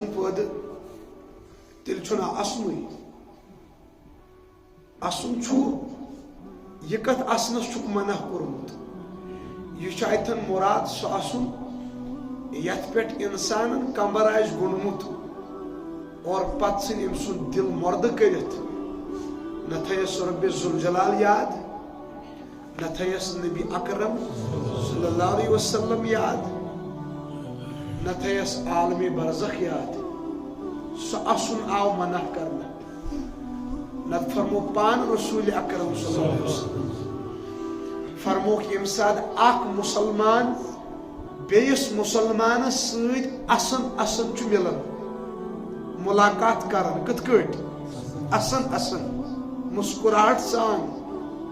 پد تیل چھنا اسنوی اسن چھو یہ کت اسنس چھک منع کورمت یہ اتن مراد سو اسن یت پہ انسان کمبر آس گنمت اور پت سن ام سن دل مرد کرت نہ تھیس رب ذوالجلال یاد نہ تھیس نبی اکرم صلی اللہ علیہ وسلم یاد نہ تھیس عالم برزخ یاد سو اسن آو منع کرنا نہ فرمو پان رسول اکرم صلی اللہ علیہ وسلم فرمو کہ یم سات اخ مسلمان بیس مسلمان سید اسن چھ ملن ملاقات کرن کت کٹ اسن مسکراہٹ سان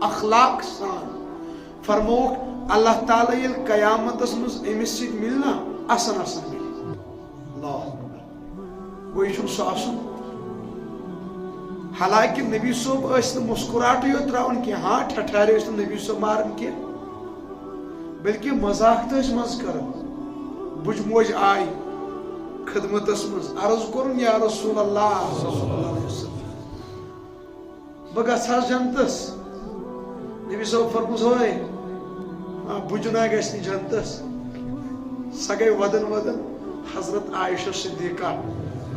اخلاق سان فرموک اللہ تعالی یل قیامت مز امس سید ملنا اسن مل اللہ گوئی چھ سو اسن حالانکہ نبی صاحب اس مسکراہٹ یوت تراون کی ہاں ٹھٹھارے اس نبی صاحب مارن کی بلکہ مذاق تس مز کرن بج موج آئی خدمتس مز عرض کرن یا رسول اللہ صلی اللہ علیہ وسلم بگا جنتس نبی صاحب فرموس ہوئے بجنا گھس جنتس سہ گئی ودن حضرت عائشہ صدیقہ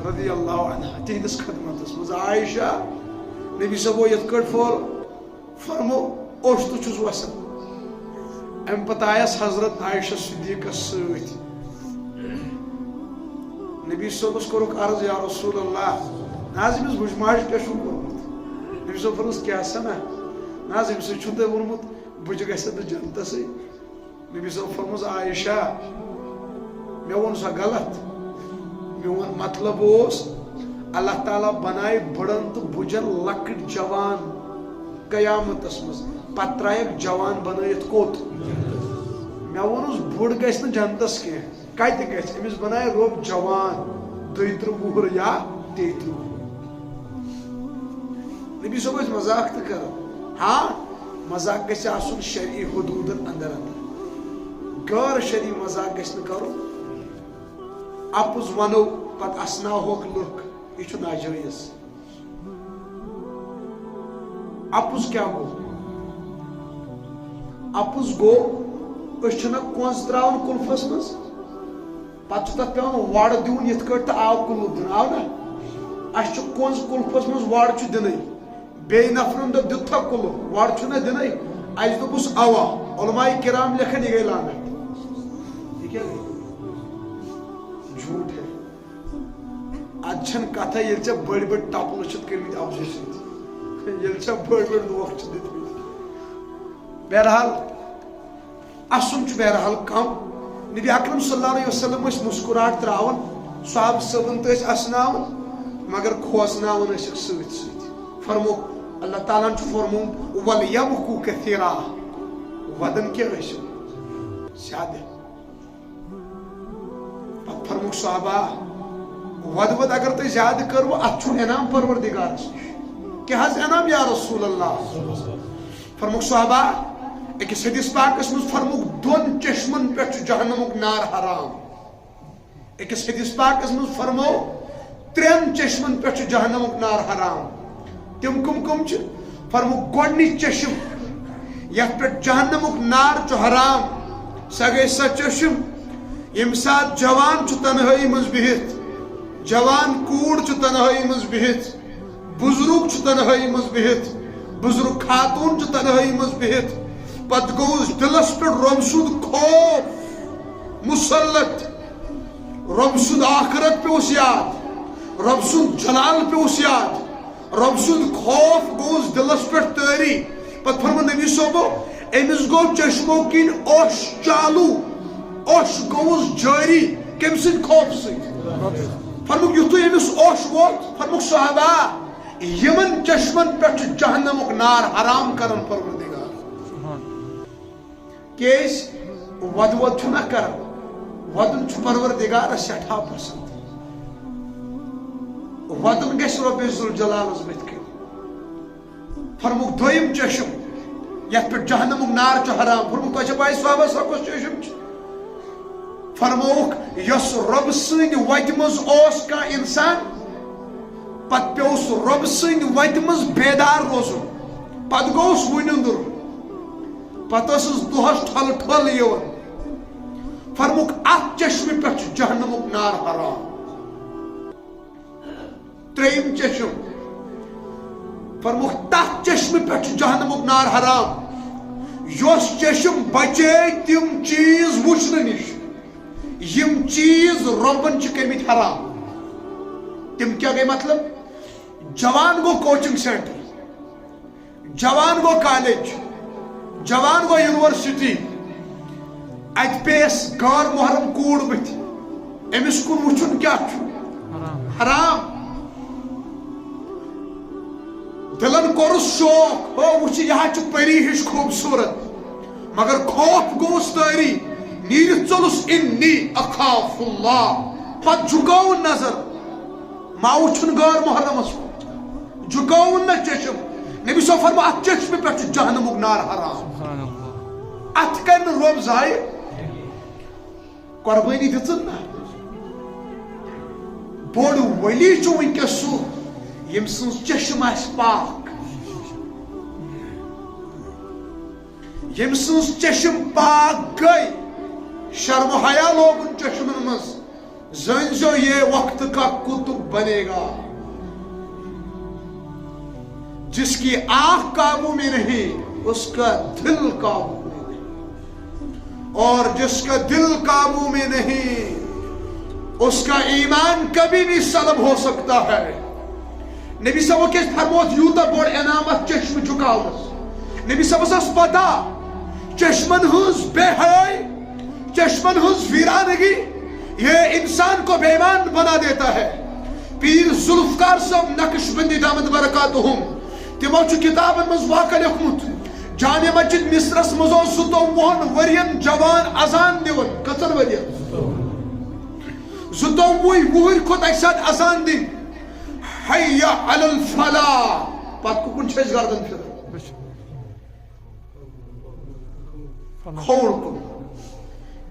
رضی اللہ عنہ تہندس خدمتس مز عائشہ نبی صاحب یت کٹ فول فرمو اوش تو چھس وسن ام پتہ آیس حضرت عائشہ صدیقہ ست نبی صاحبس کورک عرض یا رسول اللہ ناز امس بجماج کیا چھو کورمت نبی صاحب فرموس کیا سنا ناز امس چھو تہ ونمت بج گژھِ جنتس نبی صاحب فرموس عائشہ مے ون سا غلط میون مطلب اس اللہ تعالیٰ بنائے بڑن تو بجن لکٹ جوان قیامت مز پتہ ترائک جوان بنائت کوت مے ونس بڑ گھس جنتس کی کت گھس امس بنائے رب جوان 32 وُہر یا 33 نبی صاحب اس مذاق تہ کر ہاں مذاق گھس آسن شرعی حدودن اندر غیر شرعی مذاق گھس نہ کرو اپز ونو پت اسنا ہوک لک یہ ناجائز اپز کیا گو اپز گو اس کنز تراؤن کلفس مز پتہ تک پیون وڑ دون یت کٹ تو آو کلف دن آو نا اس کنز کلفس مز وڑ دن بی نفرن دپ دتھا کلف وڑ نا دن اس دپس اوا علماء کرام لکھن یہ گئی لانت یہ کیا گئی جھوٹ ہے اچھن کتھا یل چھ بڑ بڑ ٹپل چھ کرمت اپوزیشن یل چھ بڑ بڑ لوک چھ دتمت بہرحال اسن چھ بہرحال کم نبی اکرم صلی اللہ علیہ وسلم اس مسکراہٹ تراون صحاب صبن تس اسناون مگر کھوسناون اس ست ست فرمو اللہ تعالیٰ چھ فرمو وَلْيَبْكُوا كَثِيرًا ودن کیا اس زیادہ پت فرموک صحابہ ود اگر تی زیادہ کرو اتھ انعام پروردگارس کہ حض انعام یا رسول اللہ فرموک صحابہ اکس حدیث پاکس مز فرموک دون چشمن پہ جہنمک نار حرام اکس حدیث پاکس مز فرمو 3 چشمن پہ جہنمک نار حرام تم کم فرموک گوڑنی چشم یت پہ جہنمک نار چھ حرام سہ گئی سہ چشم یم سات جوان چھ تنہائی مز بہت جوان کوڑ چھ تنہائی مز بہت بزرگ چھ تنہائی مز بہت بزرگ خاتون چھ تنہائی مز بہت پت گوز دلس پہ رب سود خوف مسلط رب سود آخرت پہ اس یاد رب سود جلال پہ اس یاد رب سود خوف گوز دلس پہ تاری پت فرما نبی صوبو امس گو چشمو کن اوش چالو اوش گوز جاری کم سید خوف سید فرموک یتو امس اوش ووت فرموک صحابہ یمن چشمن پہ جہنمک نار حرام کرن پروردگار کیس ود چھو نہ کر ودن چھ پروردگار سٹھا پسند ودن گھس رب ذوالجلالس بت کن فرموک دویم چشم یت پہ جہنمک نار چھ حرام فرموک تہ چھ پاے صحابہ سا کس چشم چھ فرموک یس رب سن وت مز اوس کا انسان پت پیوس رب سن وت مز بیدار روزن پت گوس ونندر پت دہس ٹھل ٹھل یون فرموک ات چشمہ پہ جہنمک نار حرام تریم چشم فرموک تات چشمہ پہ جہنمک نار حرام یس چشم بچے تم چیز وچھنے نش یم چیز ربن کرمت حرام تم کیا گئی مطلب جوان گو کوچنگ سینٹر جوان گو کالج جوان گو یونیورسٹی ات پیس غیر محرم کوڑ بت امس کن وچھن کیا حرام دلن کورس شوق ہو وچھ یہ پری ہش خوبصورت مگر خوف گوس تاری نیر چلس انی اخاف اللہ پت جھکاون نظر ما وچھن غیر محرمس جھکاون نہ چشم نبی صلی اللہ علیہ وسلم ات چشم پہ جہنمک نار حرام ات کر رب ضائع قربانی دژن نا بوڑ ولی چھ ونکس سہ یم سن چشم آس پاک یم سن چشم پاک گئی شرم و حیا لوگن چشمن مز زنزو یہ وقت کا کتب بنے گا جس کی آنکھ قابو میں نہیں اس کا دل قابو میں نہیں اور جس کا دل قابو میں نہیں اس کا ایمان کبھی بھی سلب ہو سکتا ہے نبی صلی اللہ علیہ وسلم فرموت یوتا بوڑ انامت چشم جھکاونس نبی صلی اللہ علیہ وسلم پتا چشمن ہنز بے حیائی چشمن ہنز ویرانگی یہ انسان کو بے ایمان بنا دیتا ہے پیر ذوالفقار صاحب نقش بندی دامت برکاتہم تمو چھ کتابن مز واقع لیکھمت جامع مسجد مصرس مزو 27 ورین جوان اذان دیون کتن ورین 27 وہر کھت اکہ ساتھ اذان دن حی علی الفلاح پت کن چھس گردن پھر کھوڑ کن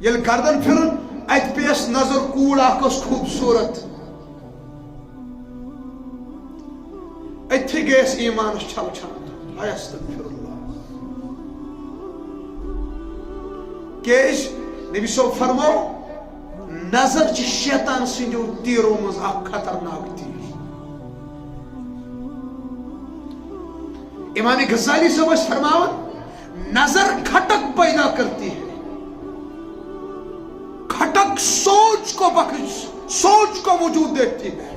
یل گردن پھر ات پیس نظر کوڑ اکس خوبصورت اتھی گیس ایمانس چھل چھان استغفر اللہ کیش نبی صاحب فرمو نظر چھ شیطان سندیو تیرو مز اک خطرناک تیر امام غزالی صاحب فرماون نظر کھٹک پیدا کرتی ہے کھٹک سوچ کو بخش سوچ کو وجود دیتی ہے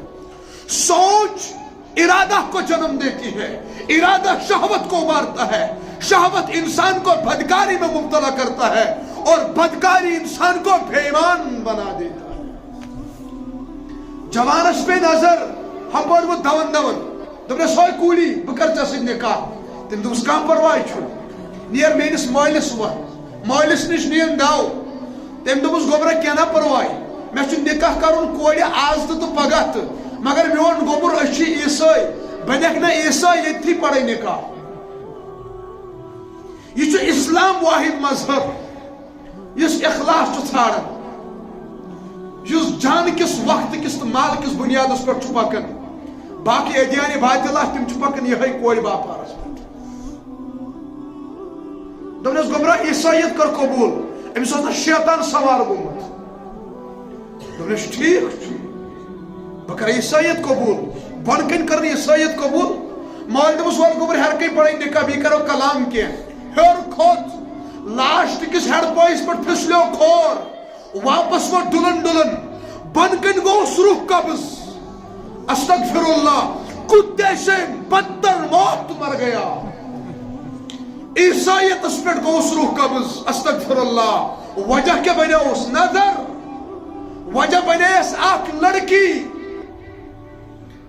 سوچ ارادہ کو جنم دیتی ہے ارادہ شہوت کو مارتا ہے شہوت انسان کو بدکاری میں مبتلا کرتا ہے اور بدکاری انسان کو بے ایمان بنا دیتا ہے جوانس پہ نظر ہم پر وہ دون دون دبنے سوئی کولی بکر چا سن نکاح تم دوس کام پروائی چھو نیر مینس مالس وا مالس نش نیم داو تم دوس گوبرہ کینا پروائی میں چھو نکاح کرون کوڑی آز تو پگہ تو مگر میون گوبر اچھی عیسائی بنیک نا عیسائی یہ تھی پڑھائی نکاح یہ چھو اسلام واحد مذہب اس اخلاص چھو ژھارن اس جان کس وقت کس مال کس بنیاد اس پر چھو پکن باقی ادیان باطلہ تم چھو پکن یہ کوئی باپارس دونس گمراہ عیسائیت کر قبول امس شیطان سوار گومت دونس ٹھیک بکر عیسائیت قبول بن کن کرنے عیسائیت قبول مال دمس وال گوبر ہر کئی پڑھائی نکاح بھی کرو کلام کے ہر کھوت لاسٹ کس ہیڈ پوائس پر پھسلو کھور واپس وہ ڈلن ڈلن بن کن گو سروح قبض استغفر اللہ کتے سے بدتر موت مر گیا عیسائیت اس پر گو سروح قبض استغفر اللہ وجہ کیا بنے اس نظر وجہ بنے اس آنکھ لڑکی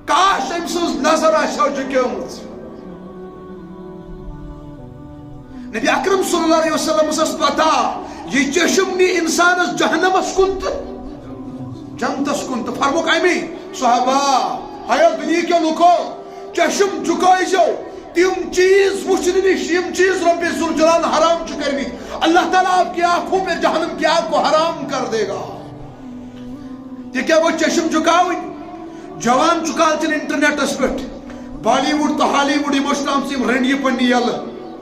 کاش امسوز نظر آشاو جکیومت نبی اکرم صلی اللہ علیہ وسلم اس پتا یہ چشم نی انسان اس جہنم اس کنت جنت اس کنت فرموک ایمی صحابہ حیال دنیا کے لکھو چشم جھکائی جو تم چیز وچھنی نش یم چیز رب ذوالجلال حرام چکر بھی اللہ تعالیٰ آپ کی آنکھوں پہ جہنم کی آگ کو حرام کر دے گا یہ کیا وہ چشم چکاوی جوان چکالچن انٹرنیٹس پہ بالی ووڈ تو ہالی ووڈ اسلام سے رنڈی پنی یل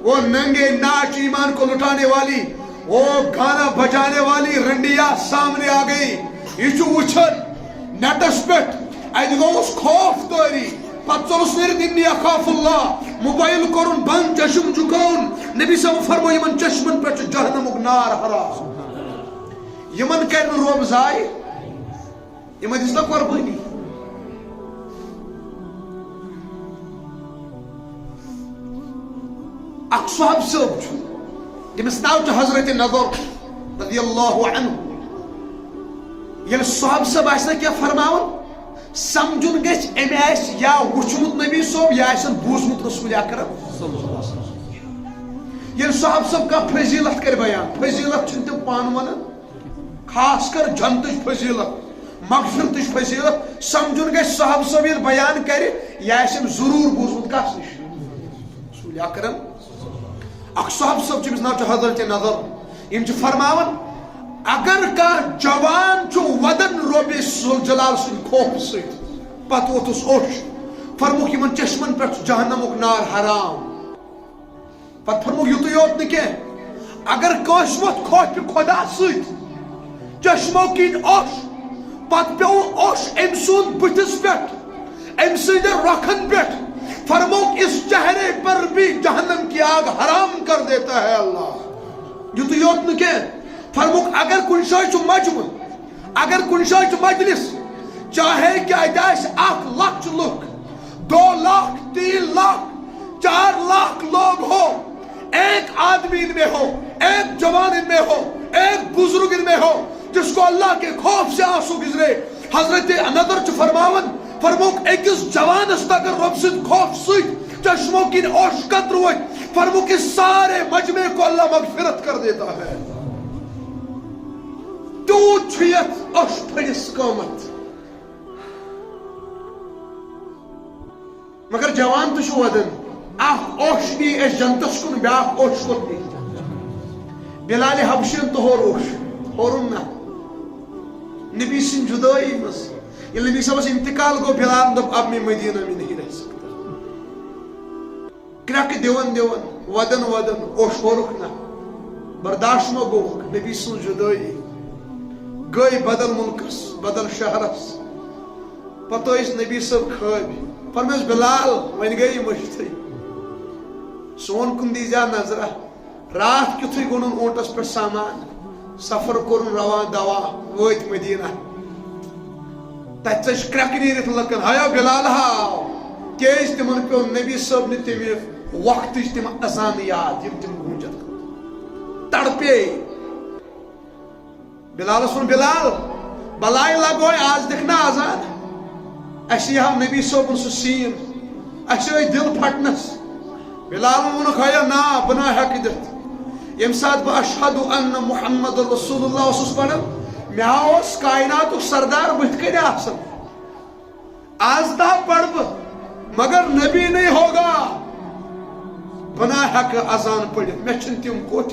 وہ ننگے ناچ ایمان کو لٹانے والی وہ گانا بجانے والی رنڈیا سامنے آ گئی یہ وچھن نیٹس پہ گوس خوف داری پتہ انی اخاف اللہ موبائل کورن بند چشم چکاون نبی صاحب فرمو یمن چشمن پہ جہنمک نار حرام یمن کر روب زائے یمن دس نا قربانی اک صحاب صاحب یمس ناو حضرت نظر رضی اللہ عنہ یل صحاب صاحب آسنا کیا فرماون سمجھن گھ ام یا وچمت نبی صاحب یا بوزمت رسول اکرم یل صحاب صاحب کا فضیلت کر بیان فضیلت چھن تم پان ونان خاص کر جنتش فضیلت مغفرتش فضیلت سمجھن گھ صحاب صاحب یل بیان کر یا ضرور بوزمت کس نش رسول اکرم اک صحاب صاحب چمس ناو حضرت نظر یم فرماون اگر کا جوان چو ودن رب جلال سن خوف ست پت ووتس اوش فرموک یمن چشمن پہ جہنمک نار حرام پت فرموک یوت یوت نہ کینٛہہ اگر کٲنٛسہِ ووت خوف خدا ست چشمو کن اوش پت پیو اوش ام سند بتس پہ ام سند رکھن پہ فرموک اس چہرے پر بھی جہنم کی آگ حرام کر دیتا ہے اللہ یوت یوت نہ کینٛہہ فرموک اگر کن شاہ چھ مجمع اگر کن شاہ چھ مجلس چاہے کہ اتاس 1 لچھ لوگ 2 لاکھ 3 لاکھ 4 لاکھ لوگ ہو ایک آدمی ان میں ہو ایک جوان ان میں ہو ایک بزرگ ان میں ہو جس کو اللہ کے خوف سے آنسو گزرے حضرت نظر چھ فرماون فرموک ایکس جوانس اگر رب سد خوف ست چشموں کی اوش قطر وت فرموک اس سارے مجمع کو اللہ مغفرت کر دیتا ہے تیوت چھیت اوش پھڑس قومت مگر جوان تو چھو ودن اخ اوش دی اس جنتس کن بیاکھ اوش کن دی بلال حبشین تو ہور اوش ہورن نا نبی سن جدائی مس یہ نبی صاحب انتقال گو بلال دب اب میں مدینہ میں نہیں رہ سکتا کرک دیون دیون ودن ودن اوش ہورک نا برداشت ما گو نبی سن جدائی گئی بدل ملکس بدل شہرس پتہ اس نبی صاحب خواب فرمیس بلال ون گئی مشتری سون کن دیجا نظرہ رات کتھوئی گونن اونٹس پر سامان سفر کرن روان دوا ویت مدینہ تچ کرک نیرت لکن ہایا بلال ہاو کیس تمن پیو نبی صاحب نے تمی وقت تم اذان یاد یم تم گونجت تڑپے بلال سن بلال بلائی لگوئی آج دکھنا آزاد اسی ہم نبی صاحب سو سین اسی دل پھٹنس بلال ون کھایا نا بنا حق دت یم سات با اشہد ان محمد رسول اللہ اس پڑھن میاوس کائنات سردار بت کر آسن آج تا پڑھ مگر نبی نہیں ہوگا بنا حق اذان پڑھ میں چھن تم کوٹ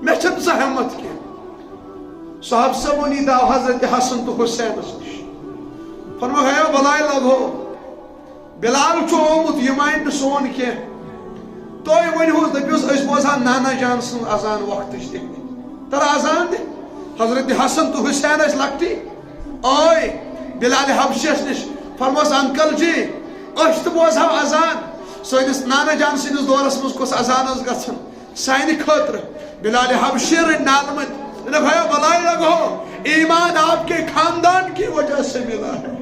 میں چھن سہمت کی صاحب سبونی دا حضرت حسن تو حسین نش فرما ہے بلائی لگو بلال چھو آمت یہ مائن سون کی تو یہ ونی ہوس دپیوس اس بوزان نانا جان سن اذان وقت تر اذان دے حضرت حسن تو حسین اس لگتی اوئے بلال حبشیس نش فرموس انکل جی اس تو بوزا اذان سینس نانا جان سنس دورس مز کس اذان اس گژھن سانہ خاطر بلال حبشیر نالمت بھائی بلائی لگو ایمان آپ کے خاندان کی وجہ سے ملا ہے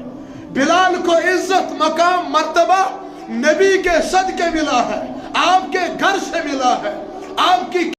بلال کو عزت مقام مرتبہ نبی کے صدقے ملا ہے آپ کے گھر سے ملا ہے آپ کی